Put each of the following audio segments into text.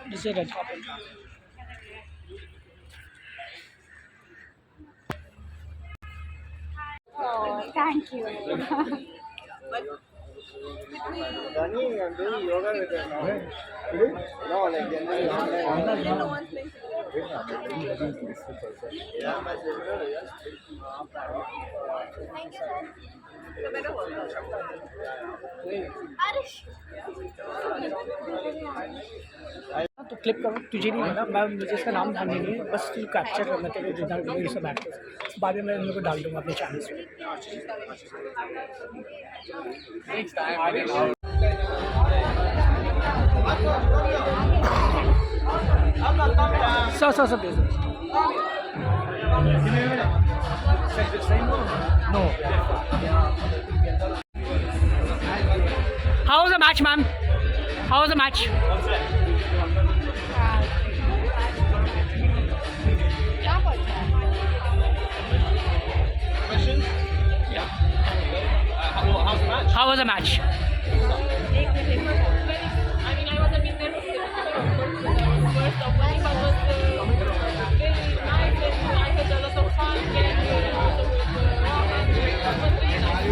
This is a red carpet. Oh, thank you. Running and doing yoga with them. No, like generally online. Yeah, my sister, yes. तो clip करो तुझे नहीं पता, मैं मुझे इसका नाम ध्यान नहीं है, बस तू कैप्चर करना तेरे जितना ये सब एक्टर्स बाद में मैं उनको डाल दूँगा अपने चैनल पे। Sir please no. How was the match ma'am? How was the match? How was the match? I mean, I was a bit nervous first opening, but was very nice and I had a lot of fun and also with Roman. It was very nice.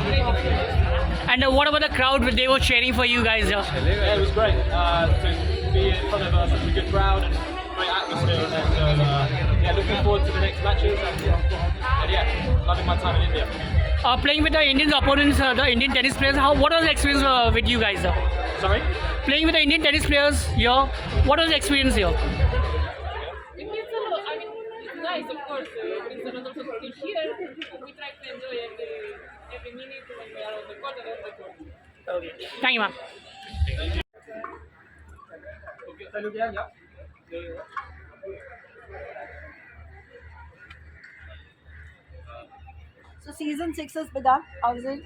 Great experience. And what about the crowd? They were cheering for you guys. Yeah, it was great to be in front of such a good crowd and great atmosphere. And yeah, looking forward to the next matches. And yeah, loving my time in India. Playing with the Indian opponents, the Indian tennis players, what was the experience with you guys? Sorry? Playing with the Indian tennis players here, what was the experience here? It means a lot. I mean, it's nice, of course. It means a lot also to be here. We try to enjoy every minute when we are on the court and off the court. Okay. Thank you, ma'am. So season 6 has begun. How's it?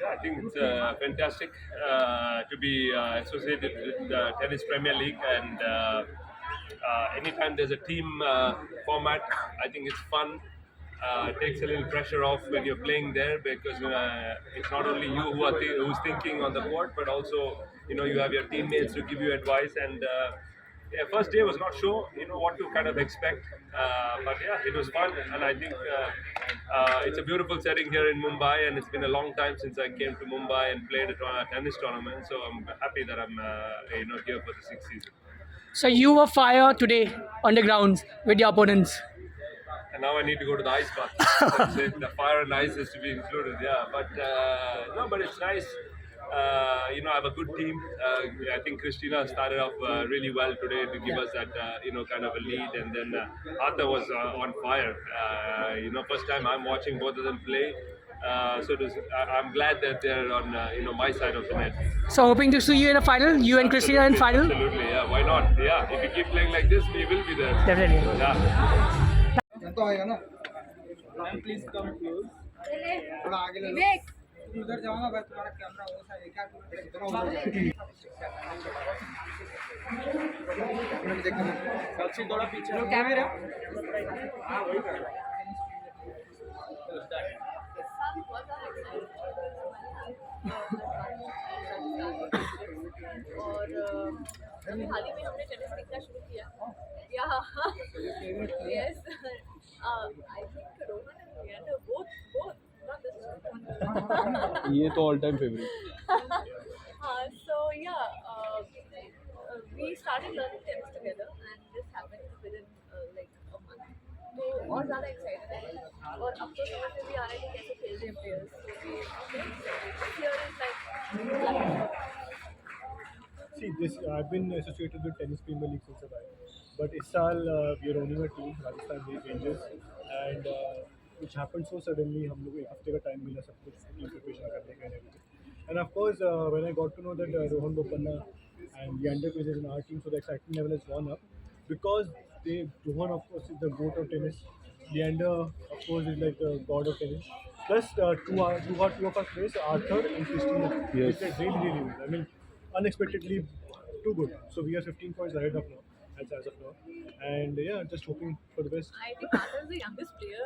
Yeah, I think it's fantastic to be associated with the Tennis Premier League, and anytime there's a team format, I think it's fun. It takes a little pressure off when you're playing there, because it's not only you who's thinking on the court, but also you have your teammates to give you advice. And yeah, first day was not sure what to kind of expect, but yeah, it was fun, and I think it's a beautiful setting here in Mumbai, and it's been a long time since I came to Mumbai and played a tennis tournament, so I'm happy that I'm here for the 6th season. So you were fire today on the grounds with your opponents. And now I need to go to the ice bath. That's it. The fire and ice is to be included, yeah. But no, but it's nice. I have a good team. I think Christina started off really well today to give us that kind of a lead, and then Arthur was on fire. First time I'm watching both of them play. So I'm glad that they're on my side of the net. So hoping to see you in the final, you and Christina in final. Absolutely, yeah. Why not? Yeah, if you keep playing like this, we will be there. Definitely. Yeah. Please come close. थोड़ा आगे ले लो। उधर जाओ ना भाई, तुम्हारा camera वो सा है क्या? सबसे थोड़ा पीछे कैमरा। हाँ वही कर। और हाल ही में हमने टेनिस सीखना शुरू किया। Yes. I think Rohan and Leander both not this one. ये तो all time favorite. So yeah, we started learning tennis together, and this happened within like a month. तो और ज़्यादा excited है, और अब तो समझ में भी आ रहा है कि कैसे खेल रहे हैं players. So here is like See, I've been associated with Tennis Premier League since a while, but इस साल we are owning a team, Rajasthan Rangers, and which happened so suddenly. हम लोग एक हफ्ते का टाइम मिला सब कुछ team preparation करने का and everything. And of course, when I got to know that Rohan Bopanna and Leander Paes is in our team, so the excitement level has gone up, because Rohan of course is the goat of tennis. Leander of course is like the god of tennis. Plus two of our players, Arthur and Christina. Yes. They played really well. I mean, unexpectedly too good. So we are 15 points ahead of now. as of now. And yeah, just hoping for the best. I think Arthur is the youngest player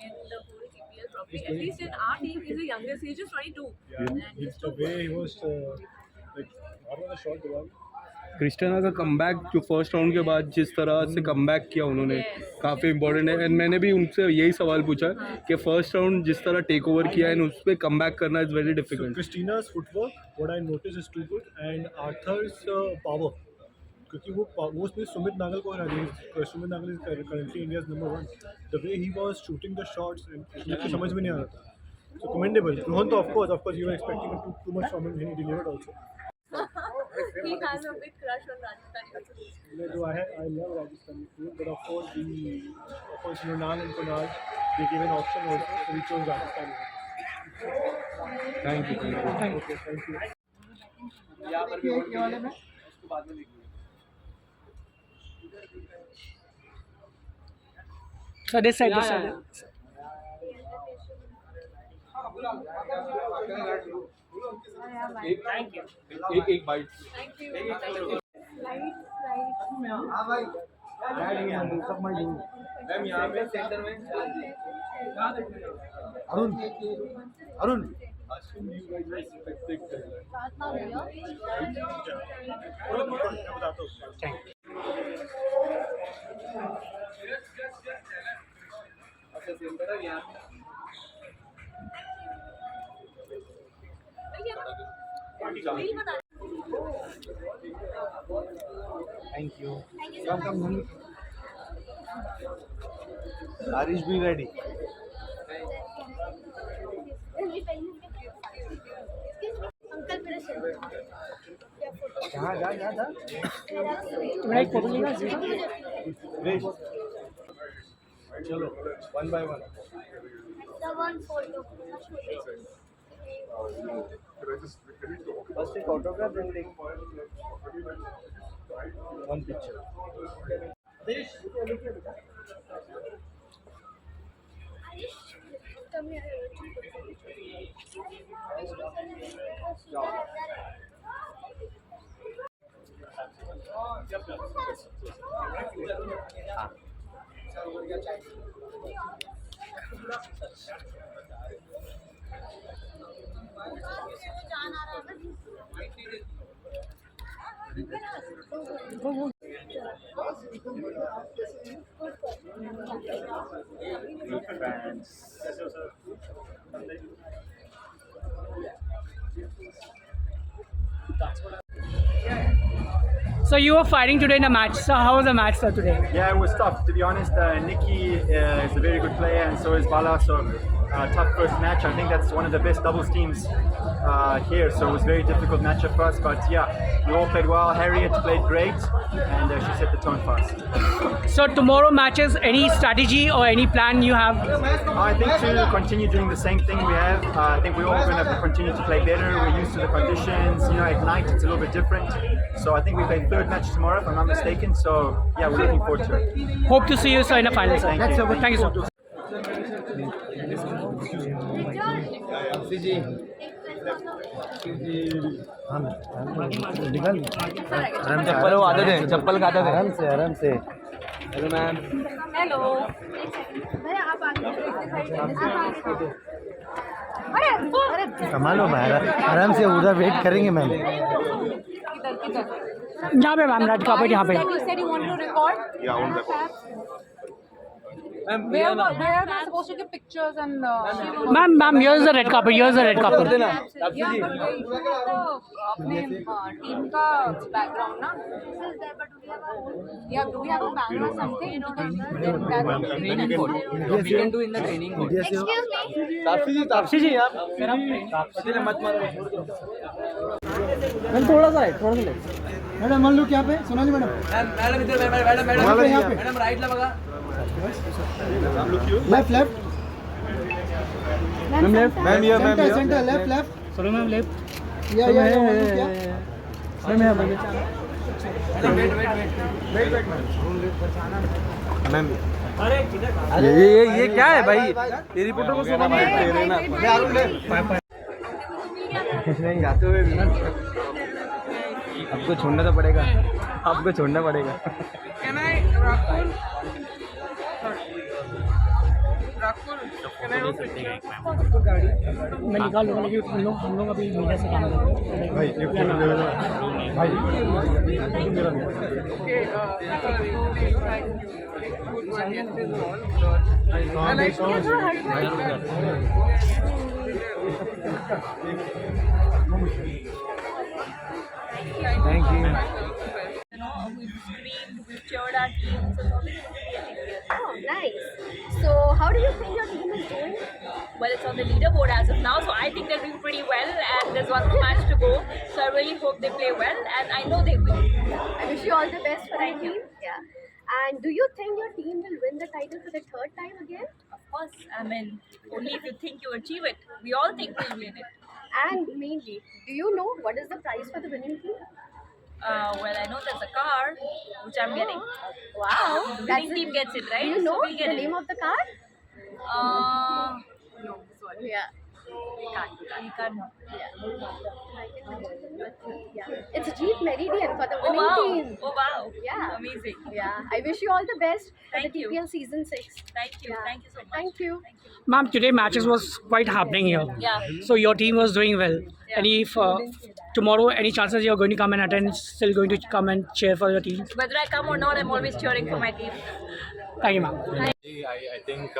in the whole TPL probably. At least in our team, he's the youngest. He's just 22. Yeah, And he's he's the too way good. he was like not on the shot the one. Cristiano का comeback जो first round के बाद जिस तरह से comeback किया उन्होंने काफ़ी इंपॉर्टेंट है। एंड मैंने भी उनसे यही सवाल पूछा कि फर्स्ट राउंड जिस तरह टेक ओवर किया है उस पर कमबैक करना is very So difficult. Christina's footwork, what I noticed is too good, and Arthur's power. क्योंकि वो उसमें सुमित नागल को हरा दिया। Sumit Nagal is currently India's number 1। The way he was shooting the shots and मुझे समझ में नहीं आ रहा था। सो कमेंडेबल। रोहन तो of course you were expecting too much from him, he delivered also. He has a big crush on Rajasthani food. I love Rajasthani food, but of course Nunal and Kunal, they gave an option also, so we chose Rajasthani. Thank you. Okay, thank you. यहाँ पर भी ये वाले में उसको बाद में देखेंगे। So this side, this side. एक बाइट। Thank you. हाँ भाई मैम यहाँ पे सेंटर में अरुण अरुण अच्छा सेंटर है यहाँ Thank you. Harish be ready. तुम्हारा एक फोटो लेगा चलो one by one. First एक autograph then take one picture. So you were fighting today in a match. So how was the match sir, today? Yeah, it was tough, to be honest. Nikki is a very good player, and so is Bala. So tough first match. I think that's one of the best doubles teams here. So it was a very difficult matchup for us. But yeah, we all played well. Harriet played great, and she set the tone for us. So tomorrow matches, any strategy or any plan you have? I think to continue doing the same thing we have. I think we're all going to continue to play better. We're used to the conditions. You know, at night it's a little bit different. So I think we play third match tomorrow, if I'm not mistaken. So yeah, we're looking forward to it. Hope to see you sir in the final. Sir. Thank you. Thank you sir. चप्पल वो आते थे, चप्पल खाते थे। आराम से hello ma'am. Hello. संभालो भाई, आराम से उधर वेट करेंगे मैम। यहाँ पे मैम रेड कार्पेट यहाँ पे। You said you wanted to record? Yeah, I want record. Where am I supposed to get pictures and... Ma'am, here's the red carpet. Here's the red carpet. Yeah, but you have the अपने team का background ना? Yeah, do we have a banner or something? We can do in the training mode. Taapsee जी आप मत मारो। Ma'am थोड़ा सा है, थोड़ा सा ले। मैडम मान लो क्या पे सोनाली मैडम मैडम इधर मैडम राइट ला बघा। Left left ma'am left. Ma'am centre left left चलो मैम लेफ्ट। या मैम यहाँ पे। मैम ये क्या है भाई? ये रिपोर्टर को सुना नहीं जाते हुए आपको छोड़ना तो पड़ेगा, आपको छोड़ना पड़ेगा। मैं निकाल लूँगा लेकिन हम लोग अभी मीडिया से काम कर रहे भाई हैं एक फोटो ले लेना भाई मेरा thank you You know, we've screamed, we've cheered our team, so it's always good to be an Indian. Oh, nice. So, how do you think your team is doing? Well, it's on the leaderboard as of now, so I think they're doing pretty well, and there's one more match to go, so I really hope they play well, and I know they will. I wish you all the best for Thank the you. team. Yeah. And do you think your team will win the title for the third time again? Of course, I mean, only if you think you achieve it. We all think we'll win it. And mainly, do you know what is the prize for the winning team? Well, I know there's a car, which I'm getting. Wow. The winning team gets it, right? Do you know So we'll get the it. name of the car? No, sorry. Yeah. We can't know. Yeah. It's Jeet Meridian for the Oh winning wow! team. Oh wow! Yeah. Amazing. Yeah. I wish you all the best for Thank the you. TPL season 6. Thank you. Yeah. Thank you so much. Thank you. Ma'am, today matches was quite happening here. Yeah. So your team was doing well. Yeah. Any tomorrow, any chances you're going to come and attend? Still going to come and cheer for your team? Whether I come or not, I'm always cheering for my team. Thank you, ma'am. I think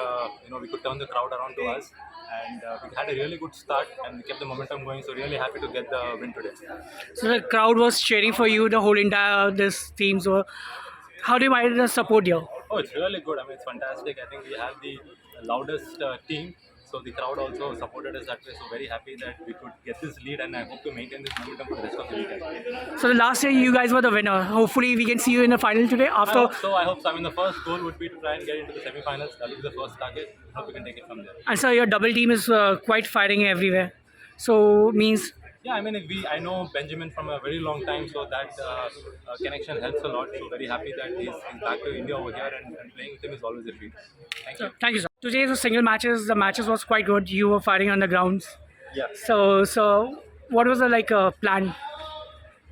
we could turn the crowd around to us, and we had a really good start, and we kept the momentum going. So really happy to get the win today. So the crowd was cheering for you the whole entire this team. So how do you find the support here? Oh, it's really good. I mean, it's fantastic. I think we have the loudest team. So the crowd also supported us that way. So very happy that we could get this lead, and I hope to maintain this momentum for the rest of the week as well. So the last year you guys were the winner. Hopefully we can see you in the final today. I After hope so. I hope so. I mean, the first goal would be to try and get into the semi-finals. That will be the first target. Hope we can take it from there. and so your double team is quite fighting everywhere. So means Yeah, I mean, I know Benjamin from a very long time, so that connection helps a lot. So very happy that he's back to India over here, and playing with him is always a treat. Thank you. thank you, sir. Today's single matches. The matches was quite good. You were fighting on the grounds. Yeah. So what was the plan?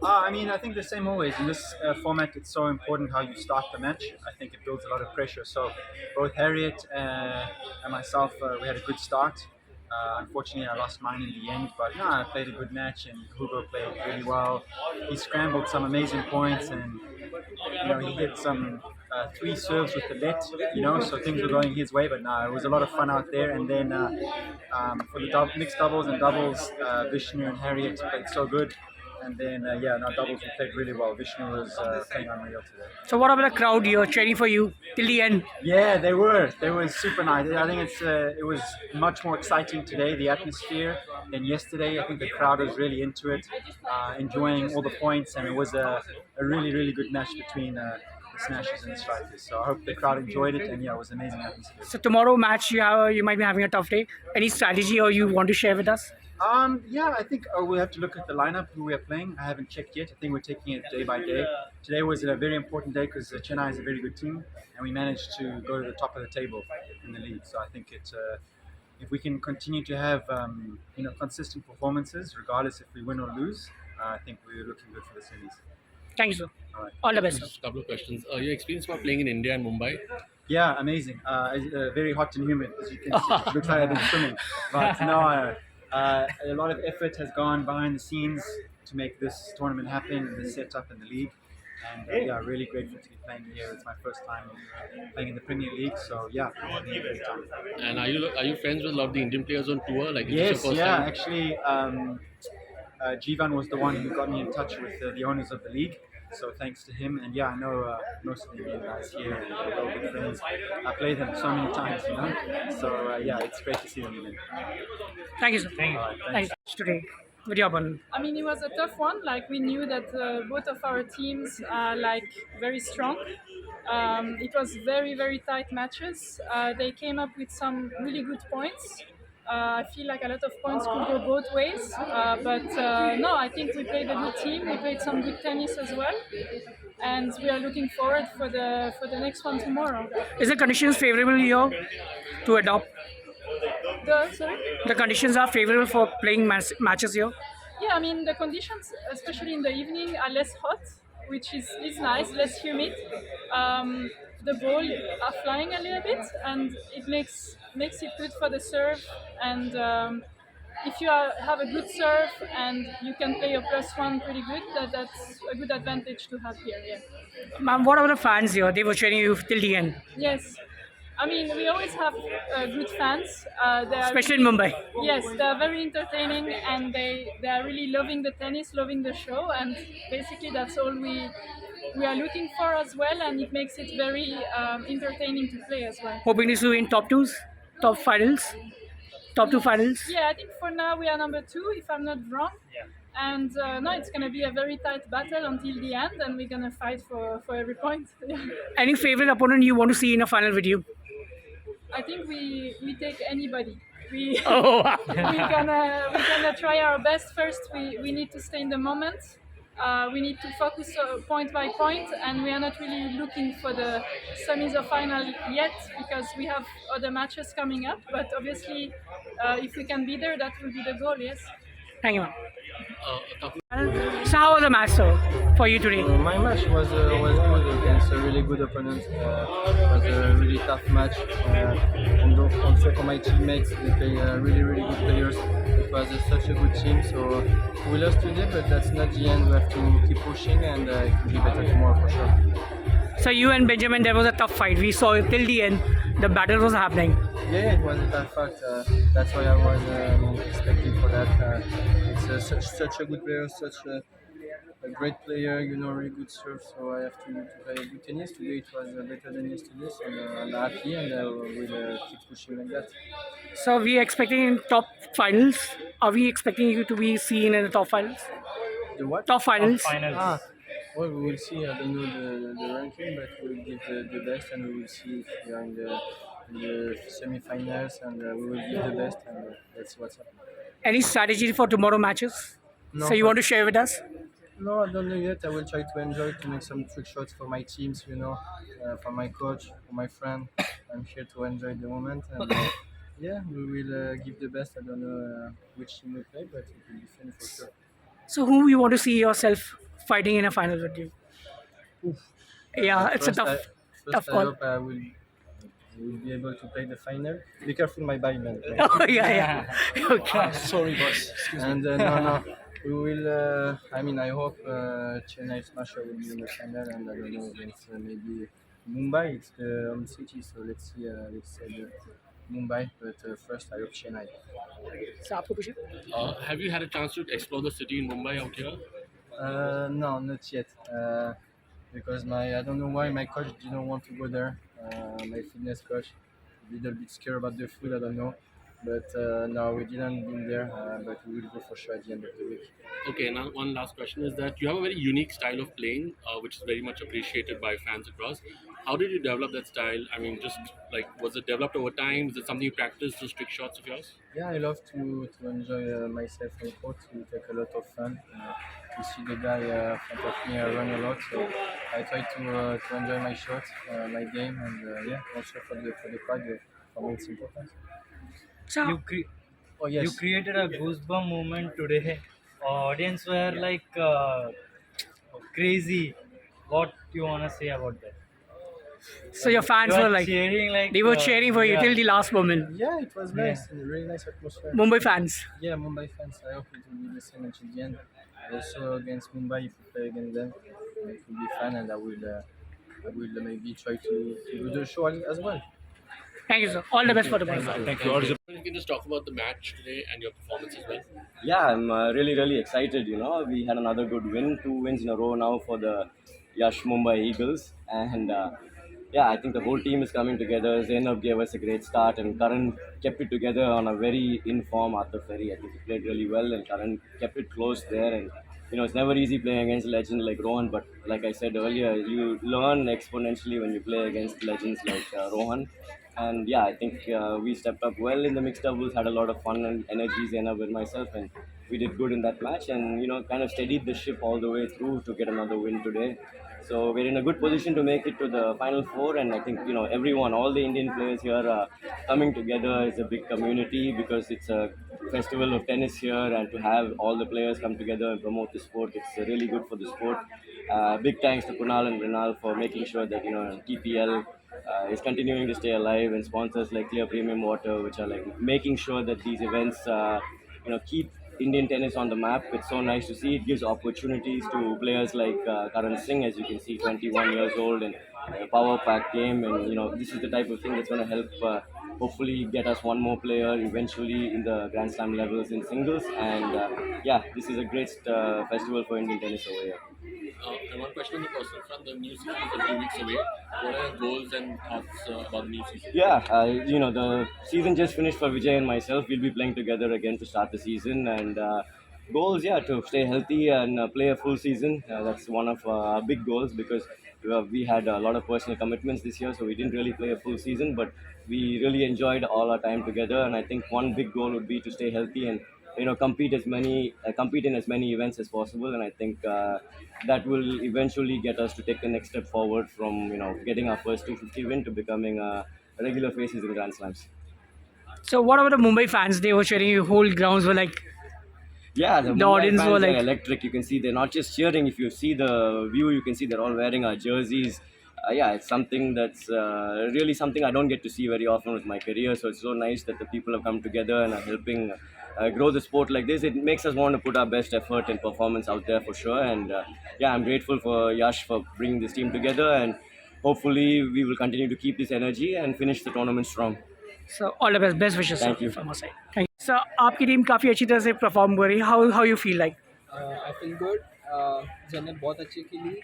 I mean, I think the same always. In this format, it's so important how you start the match. I think it builds a lot of pressure. So both Harriet and myself, we had a good start. Unfortunately, I lost mine in the end, but no, I played a good match, and Hugo played really well. He scrambled some amazing points, and he hit some 3 serves with the net, so things were going his way. But no, it was a lot of fun out there. And then for the mixed doubles and doubles, Vishnu and Harriet played so good. And then, doubles we played really well. Vishnu was playing unreal today. So what about the crowd here cheering for you till the end? Yeah, they were. They were super nice. I think it was much more exciting today, the atmosphere, than yesterday. I think the crowd was really into it, enjoying all the points, and it was a really, really good match between the Smashers and the Strikers. So I hope the crowd enjoyed it, and yeah, it was amazing atmosphere. So tomorrow match you might be having a tough day. Any strategy or you want to share with us? I think we'll have to look at the lineup, who we are playing. I haven't checked yet. I think we're taking it day by day. Today was a very important day because Chennai is a very good team, and we managed to go to the top of the table in the league. So I think if we can continue to have consistent performances, regardless if we win or lose, I think we're looking good for the series. Thank you, sir. All right. All the best, sir. Just a couple of questions. Your experience while playing in India and Mumbai? Yeah, amazing. Very hot and humid, as you can see. It looks like I've been swimming. But no, a lot of effort has gone behind the scenes to make this tournament happen, and the setup and the league. And really grateful to be playing here. It's my first time playing in the Premier League, so yeah, it's been a great time. And are you friends with a lot of the Indian players on tour? Like, is Yes, this your first time? actually, Jivan was the one who got me in touch with the owners of the league. So thanks to him, and I know most of the Indian guys here, and they're all good friends. I played them so many times, So it's great to see them again. Thank you, sir. All right, Thanks. Today, with your opponent. I mean, it was a tough one. Like, we knew that both of our teams are very strong. It was very, very tight matches. They came up with some really good points. I feel like a lot of points could go both ways, but no, I think we played a good team. We played some good tennis as well, and we are looking forward for the next one tomorrow. Is the conditions favorable here to adopt? Sorry? The conditions are favorable for playing matches here? Yeah, I mean, the conditions, especially in the evening, are less hot. which is nice, less humid. The ball are flying a little bit, and it makes it good for the serve. And if you have a good serve and you can play a +1 pretty good, that's a good advantage to have here. Yeah. Ma'am, what about the fans here? They were cheering you till the end, Yes. I mean, we always have good fans. They are especially in Mumbai. Yes, they are very entertaining, and they are really loving the tennis, loving the show, and basically that's all we are looking for as well, and it makes it very entertaining to play as well. Hoping to win top finals, top two finals. Yeah, I think for now we are number 2, if I'm not wrong. And no, it's going to be a very tight battle until the end, and we're going to fight for every point. Yeah. Any favorite opponent you want to see in a final with you? I think we take anybody. We Oh. we're gonna try our best. First, we need to stay in the moment. We need to focus point by point, and we are not really looking for the semis or final yet because we have other matches coming up. But obviously, if we can be there, that will be the goal. Yes. Thank you, ma'am. So how was the match, sir, for you today? My match was good against a really good opponent. It was a really tough match. Also for my teammates, they play really good players. It was such a good team. So we lost today, but that's not the end. We have to keep pushing, and it will be better tomorrow for sure. So you and Benjamin, there was a tough fight. We saw it till the end. The battle was happening. Yeah, it was a tough fight. That's why I was expecting for that. It's such a good player, such a great player, really good serve. So I have to play good tennis. Today it was better than yesterday, so I'm happy, and we'll keep pushing like that. So we are expecting in top finals. Are we expecting you to be seen in the top finals? The what? Top finals. Well, we will see. I don't know the ranking, but we'll give the best, and we will see if we are in the semi-finals, and we will give the best, and that's what's happening. Any strategy for tomorrow matches? No, So you want to share with us? No, I don't know yet. I will try to enjoy to make some trick shots for my teams, for my coach, for my friend. I'm here to enjoy the moment, and yeah, we will give the best. I don't know which team we play, but it will be fun for sure. So who you want to see yourself fighting in a final with you? Yeah, it's a tough I call. hope I will be able to play the final. Be careful, my bike, man. Oh yeah. Okay. Sorry, boss. And no. We will. I hope Chennai Smasher will be in the final, and I don't know against maybe Mumbai. It's the home city, so let's see. Let's say Mumbai, but first I hope Chennai. So आपको पूछे? Have you had a chance to explore the city in Mumbai out here? No, not yet. Because I don't know why my coach didn't want to go there. My fitness coach, a little bit scared about the food. I don't know. But no, we didn't been there, but we will go for sure at the end of the week. Okay, now one last question is that you have a very unique style of playing, which is very much appreciated by fans across. How did you develop that style? I mean, just like, was it developed over time? Is it something you practiced, those trick shots of yours? Yeah, I love to enjoy myself on court. We take a lot of fun. You see the guy in front of me run a lot, so I try to enjoy my shots, my game, and yeah, also for the crowd. For me, it's important. So Yes. You created a goosebump moment today. Audience were like crazy. What do you want to say about that? So your fans You are were like cheering like they were cheering for you yeah. till the last moment. Yeah, it was nice. A really nice atmosphere. Mumbai fans. Yeah, Mumbai fans. I hope it will be the same until the end. Also against Mumbai, if we play against them, it will be fun, and I will maybe try to do the show as well. Thank you, sir. All the best for the match. Thank you. You can just talk about the match today and your performance as well. Yeah, I'm really excited. We had another good win, 2 wins in a row now for the Yash Mumbai Eagles, and yeah, I think the whole team is coming together. Zainab gave us a great start, and Karan kept it together on a very in-form Arthur Ferry. I think he played really well, and Karan kept it close there. And it's never easy playing against legends like Rohan, but like I said earlier, you learn exponentially when you play against legends like Rohan. And yeah, I think we stepped up well in the mixed doubles, had a lot of fun and energy, Zainab and myself, and we did good in that match, and kind of steadied the ship all the way through to get another win today. So we're in a good position to make it to the final 4, and I think everyone, all the Indian players here are coming together as a big community because it's a festival of tennis here, and to have all the players come together and promote the sport, it's really good for the sport. Big thanks to Kunal and Rinal for making sure that TPL is continuing to stay alive, and sponsors like Clear Premium Water, which are like making sure that these events keep Indian tennis on the map. It's so nice to see. It gives opportunities to players like Karan Singh, as you can see, 21 years old, and a power pack game. And this is the type of thing that's going to help hopefully get us one more player eventually in the Grand Slam levels in singles. And this is a great festival for Indian tennis over here. And one question on the personal front, the new season is a few weeks away. What are your goals and thoughts about the new season? Yeah, the season just finished for Vijay and myself. We'll be playing together again to start the season, and goals, to stay healthy and play a full season. That's one of our big goals, because we had a lot of personal commitments this year, so we didn't really play a full season, but we really enjoyed all our time together. And I think one big goal would be to stay healthy and compete in as many events as possible. And I think that will eventually get us to take the next step forward from getting our first 250 win to becoming regular faces in Grand Slams. So what about the Mumbai fans? They were cheering. Whole grounds were like. Yeah, the Mumbai audience fans were are like electric. You can see they're not just cheering. If you see the view, you can see they're all wearing our jerseys. It's something that's really something I don't get to see very often with my career. So it's so nice that the people have come together and are helping grow the sport like this. It makes us want to put our best effort and performance out there for sure. And I'm grateful for Yash for bringing this team together. And hopefully we will continue to keep this energy and finish the tournament strong. So all the best wishes. Thank you. From our side. Thank you. So आपकी team काफ़ी अच्छी तरह से perform कर रही है. How you feel like? I feel good. Janet बहुत अच्छी खेली.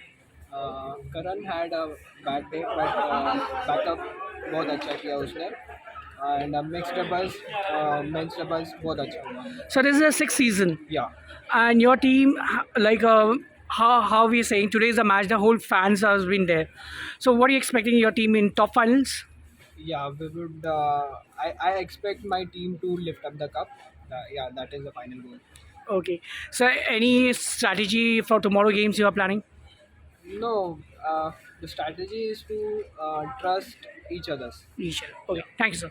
Karan had a bad day, but backup बहुत अच्छा किया उसने. And mixed doubles, men's doubles बहुत अच्छा हुआ. So this is the 6th season. Yeah. And your team, like how we are saying, today is a match. The whole fans has been there. So what are you expecting your team in top finals? Yeah, we would. I expect my team to lift up the cup. That is the final goal. Okay. So any strategy for tomorrow games you are planning? No, the strategy is to trust each other. Okay. Thank you, sir.